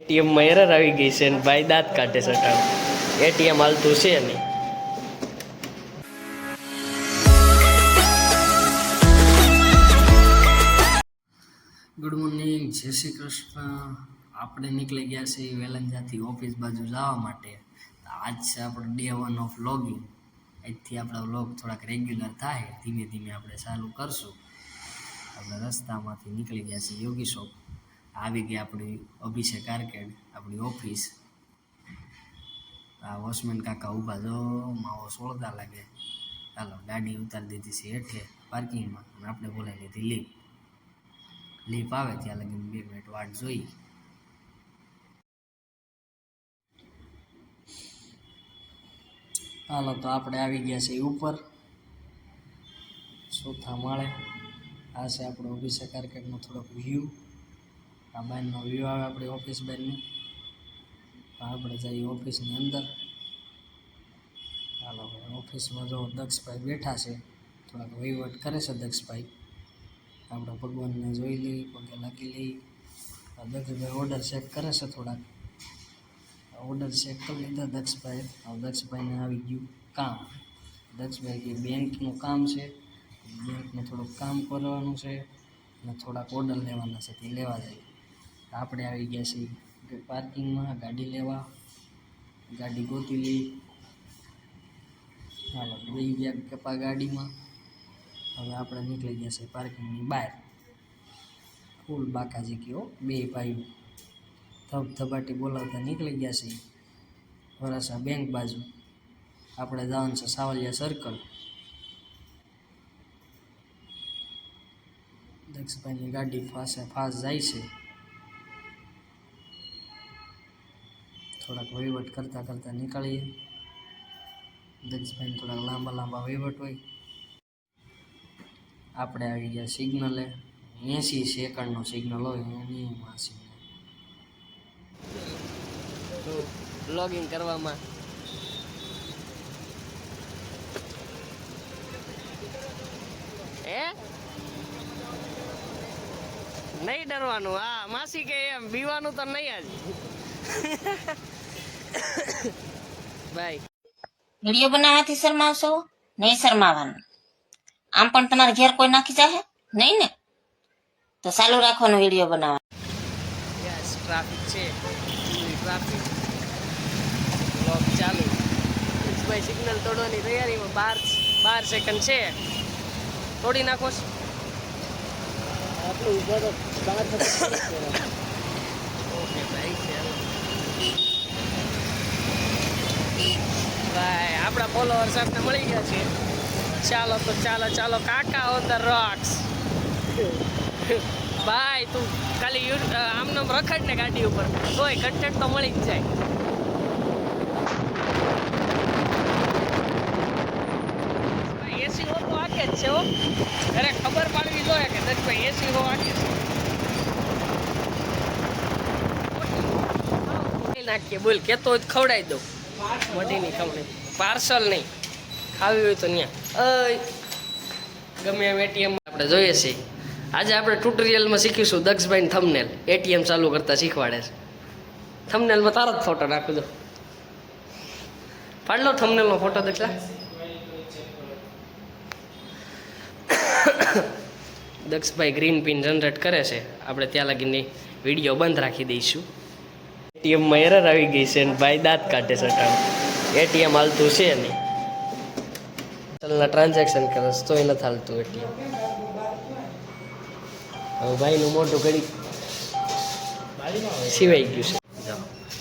ATM માં error આવી ગઈ છે ને ભાઈ દાંત કાઢે છે ટાણ એટીએમ હાલતું છે નહીં. ગુડ મોર્નિંગ, જય શ્રી કૃષ્ણ. આપણે નીકળી ગયા છીએ વેલંજાથી ઓફિસ બાજુ જવા માટે. આજ છે આપણો ડે 1 ઓફ વ્લોગિંગ. આજથી આપણા વ્લોગ થોડાક રેગ્યુલર થાય, ધીમે ધીમે આપણે ચાલુ કરશું. આપણે રસ્તામાંથી નીકળી ગયા છીએ યોગી શોપ. આવી ગઈ આપણી અભિષેક આર્કેડ, આપણી ઓફિસ. આ વોચમેન કાકા ઊભા જો માવો સોળતા લાગે. ચાલો ગાડી ઉતારી દીધી છે હેઠે પાર્કિંગમાં અને આપણે બોલાવી લીધી લીપ. લીપ આવે ત્યાં લગી 2 મિનિટ વાટ જોઈ. હાલો તો આપણે આવી ગયા છીએ ઉપર 4થા માળે. આ છે આપણો અભિષેક આર્કેડનો થોડોક વ્યૂ. આ બહારનો વ્યૂ આવે આપણી ઓફિસ બહારનું. આપણે જઈએ ઓફિસની અંદર. હાલો ઓફિસમાં જો દક્ષભાઈ બેઠા છે, થોડાક વહીવટ કરે છે દક્ષભાઈ. આપણે ભગવાનને જોઈ લઈ, પગે લાગી લઈ. દક્ષભાઈ ઓર્ડર ચેક કરે છે થોડાક. ઓર્ડર ચેક કરી લીધા દક્ષભાઈ. દક્ષભાઈને આવી ગયું કામ. દક્ષભાઈ કે બેંકનું કામ છે, બેંકનું થોડુંક કામ કરવાનું છે અને થોડાક ઓર્ડર લેવાના છે, તે લેવા જાય. આપણે આવી ગયા છીએ પાર્કિંગમાં ગાડી લેવા. ગાડી ગોતી લઈ. હાલો બેસી ગયા કપા ગાડીમાં. હવે આપણે નીકળી ગયા છે પાર્કિંગની બહાર. ફૂલ બાકાજી કયો બે ભાઈઓ ધબધબાટી બોલાવતા નીકળી ગયા છે વરાસા બેંક બાજુ. આપણે જવાનું છે સાવલિયા સર્કલ. દક્ષભાઈની ગાડી ફાસ્ટ જાય છે. થોડાક વહીવટ કરતાં કરતાં નીકળીએ. દક્ષભાઈને થોડાક લાંબા લાંબા વહીવટ હોય. આપણે આવી ગયા સિગ્નલે. 80 સેકન્ડનો સિગ્નલ હોય એની એમાં બ્લોગિંગ કરવામાં નહીં ડરવાનું. હા માસી કે એમ બીવાનું તો નહીં આજ ભાઈ. વિડીયો બનાવવાથી શરમાવશો નહીં? શરમાવાનું. આમ પણ તમારે ઘેર કોઈ નાખી જાહે નહીં ને, તો ચાલુ રાખવાનું વિડીયો બનાવવાનું. યસ ટ્રાફિક છે, ટ્રાફિક બ્લોગ ચાલુ. ભાઈ સિગ્નલ તોડવાની તૈયારીમાં 12 સેકન્ડ છે. તોડી નાખો. આટલું ઉભા તો 12 સેકન્ડ. ઓકે ભાઈ ભાઈ આપણા ફોલોઅર્સ આપણે મળી ગયા છે. ચાલો તો ચાલો કાકા ઓન ધ રોક્સ. ભાઈ તું ખાલી આમ નામ રખડ ને ગાડી ઉપર, તોય કન્ટેન્ટ તો મળી જ જાય. એસી હો તો આખે જ છે હો. અરે ખબર પાડવી જોઈએ કે દક્ષભાઈ એસી હો આખે છે. નાખીએ બોલ કેતો હોય ખવડાવી દઉં. મોઢીની ખમણી પાર્સલ નહીં, ખાવી હોય તો ત્યાં ગમે એમ એટીએમ આપણે જોઈએ છીએ. આજે આપણે ટ્યુટોરિયલમાં શીખીશું દક્ષભાઈને થંબનેલ એટીએમ ચાલુ કરતા શીખવાડે છે. થંબનેલમાં તારો જ ફોટો નાખી દો. પાડ લો થંબનેલનો ફોટો દક્ષા. દક્ષભાઈ ગ્રીન પિન જનરેટ કરે છે. આપણે ત્યાં લગીની વિડીયો બંધ રાખી દઈશું. એટીએમમાં એરર આવી ગઈ છે ને ભાઈ દાંત કાઢે છે ટાણ એટીએમ હાલતું છે નહીં. ચાલના ટ્રાન્ઝેક્શન કરે તો એ નથી હાલતું એટીએમ. હવે ભાઈનું મોટું ઘડી સિવાઈ ગયું છે.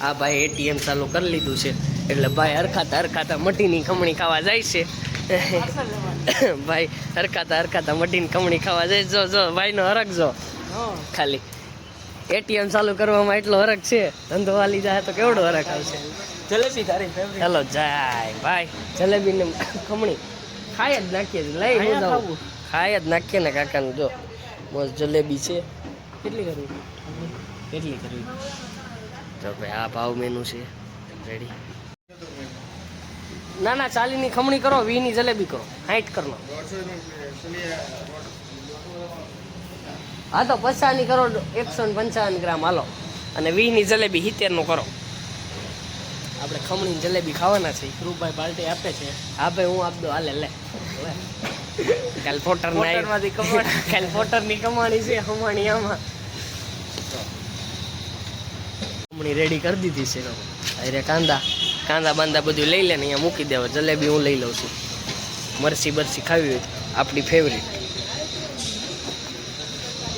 આ ભાઈ એટીએમ ચાલુ કરી લીધું છે એટલે ભાઈ હરખાતા મટીની ખમણી ખાવા જાય છે. ભાઈ હરખાતા મટીની ખમણી ખાવા જાય. જો ભાઈનો હરખ જો ખાલી. એટીએમ ચાલુ કરવામાં એટલો હરખ છે, ધંધો વાલી જાય તો કેવડો હરખ આવશે. જલેબી તારી ફેવરિટ. ચાલો જાય ભાઈ જલેબી ને ખમણી ખાઈ જ નાખીએ. લઈ હું ખાઈ જ નાખીએ ને કાકાનું. જો બસ જલેબી છે. કેટલી કરવી જો ભાઈ આ ભાવ મેનુ છે રેડી. ના 40ની ખમણી કરો, 20ની જલેબી કરો, 60 કરો. હા તો 50ની કરો, 155 ગ્રામ હાલો. અને 20ની જલેબી 70નું કરો. આપણે ખમણી જલેબી ખાવાના છે. ધ્રુવભાઈ પાર્ટી આપે છે. હા ભાઈ હું આપ દો હાલે લે. કાલ પોટરની કમાણી છે હમાણી આમાં. ખમણી રેડી કરી દીધી છે. અરે કાંદા બાંદા બધું લઈ લે ને અહીંયા મૂકી દેવા. જલેબી હું લઈ લઉં છું. મરસી બરસી ખાવી હોય આપણી ફેવરિટ.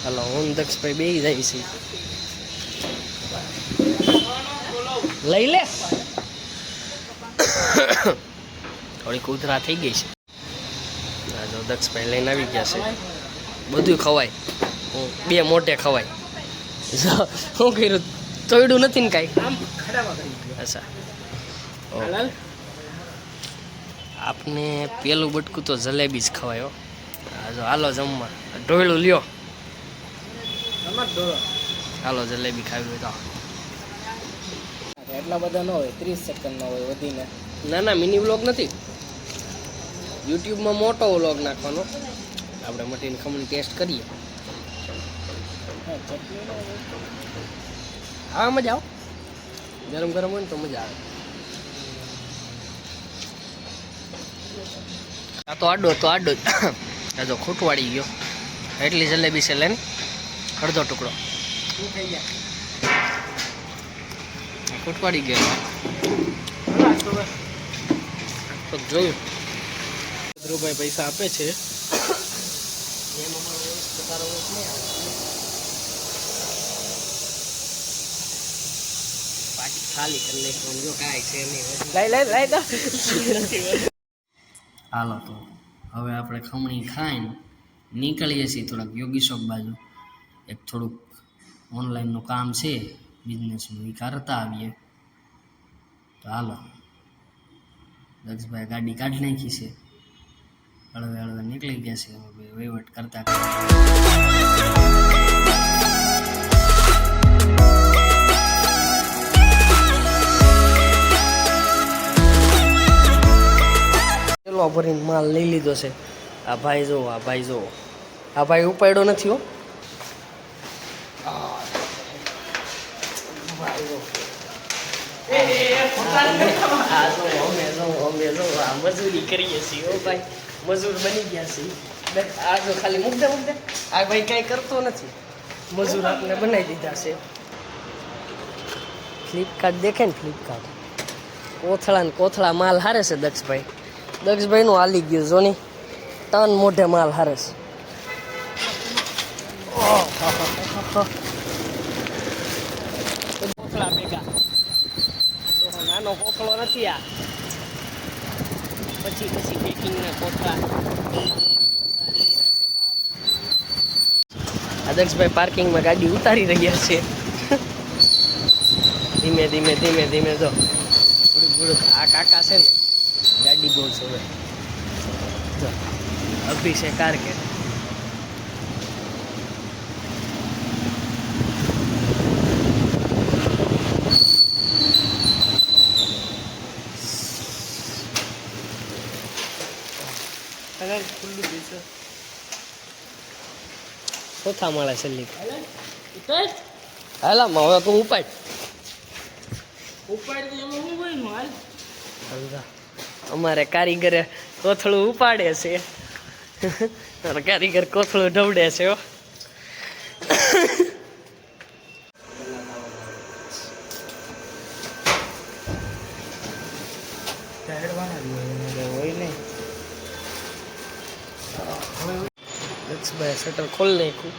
હલો હું દક્ષભાઈ બેસી જાય છે. લઈ લે. થોડીક ઉધરા થઈ ગઈ છે. જો દક્ષભાઈ લઈને આવી ગયા છે. બધું ખવાય. 2 મોટે ખવાય. શું કર્યું? તોડ્યું નથી ને કાંઈ? અચ્છા આપને પેલું બટકું તો જલેબી જ ખવાય. જો હાલો જમવા. ઢોયલું લ્યો. હાલો જલેબી ખાવી હોય તો. એટલા બધા ન હોય, 30 સેકન્ડ નો હોય વધીને. ના મિની વ્લોગ નથી. યુટ્યુબમાં મોટો વ્લોગ નાખવાનો. આપણે મટીને ખમણી ટેસ્ટ કરીએ. હા મજા આવે. ગરમ ગરમ હોય ને તો મજા આવે. આ તો આડો આ જો ખૂટવાડી ગયો. એટલી જલેબી છે લઈને અડધો ટુકડો ખૂટવાડી ગયો. તો જોયું ધ્રુવભાઈ પૈસા આપે છે. ખાલી કરી લઈશું જો કાંઈ છે નહીં. લઈ તો. હાલો તો હવે આપણે ખમણી ખાઈને નીકળીએ છીએ થોડાક યોગી શોપ બાજુ. એક થોડુંક ઓનલાઈનનું કામ છે બિઝનેસનું, એ કરતા આવીએ. તો હાલો દક્ષભાઈ ગાડી કાઢી નાખી છે. હળવે નીકળી ગયા છે. હવે વહીવટ કરતા ચલો ભરીને માલ લઈ લીધો છે. આ ભાઈ જો આ ભાઈ ઉપાડ્યો નથી હો. મજૂરી કરીએ છીએ હો ભાઈ. મજૂર બની ગયા છે. આ જો ખાલી મૂક દે. આ ભાઈ કઈ કરતો નથી. મજૂર આપણે બનાવી દીધા છે. ફ્લિપકાર્ટ દેખે ને ફ્લિપકાર્ટ. કોથળા માલ હારે છે દક્ષભાઈ નું હાલી ગયું જોની. ટન મોઢે માલ હારે છે. કોથળા ભેગા નાનો કોથળો નથી આ. પછી પેકિંગ ના કોથળા. આદર્શભાઈ પાર્કિંગમાં ગાડી ઉતારી રહ્યા છે. ધીમે જો થોડુંક આ કાકા છે ને ગાડી બહુ છે. જો અભિષેક કારકે ચોથા માળે છેલ્લી. હાલામાં હવે તું ઉપાડ. અમારે કારીગરે કોથળું ઉપાડે છે. કારીગર કોથળું ઢવડે છે. દક્ષભાઈ શટર ખોલી નાખ્યું.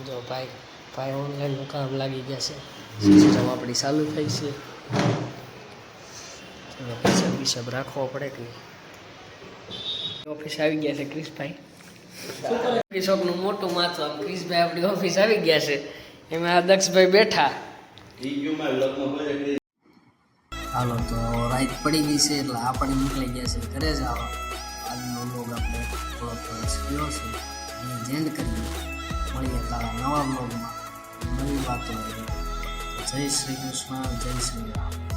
જો ભાઈ ઓનલાઈનનું કામ લાગી ગયા છે. સિસ્ટમ આપણી ચાલુ થઈ છે. હિસાબ રાખવો પડે કે નહીં. ઓફિસ આવી ગયા છે ક્રિશભાઈ. શોપનું મોટું માથું આમ ક્રિશભાઈ આપણી ઓફિસ આવી ગયા છે. એમાં આ દક્ષભાઈ બેઠા. હાલો તો રાત પડી ગઈ છે એટલે આપણે નીકળી ગયા છે ઘરે જ. આવો આજનો વ્લોગ આપણે થોડોક સ્ક્યો છે અને જેન્ડ કરીએ. મળીએ તારા નવા વ્લોગમાં. નવી વાતો આવી. જય શ્રી કૃષ્ણ, જય શ્રી રામ.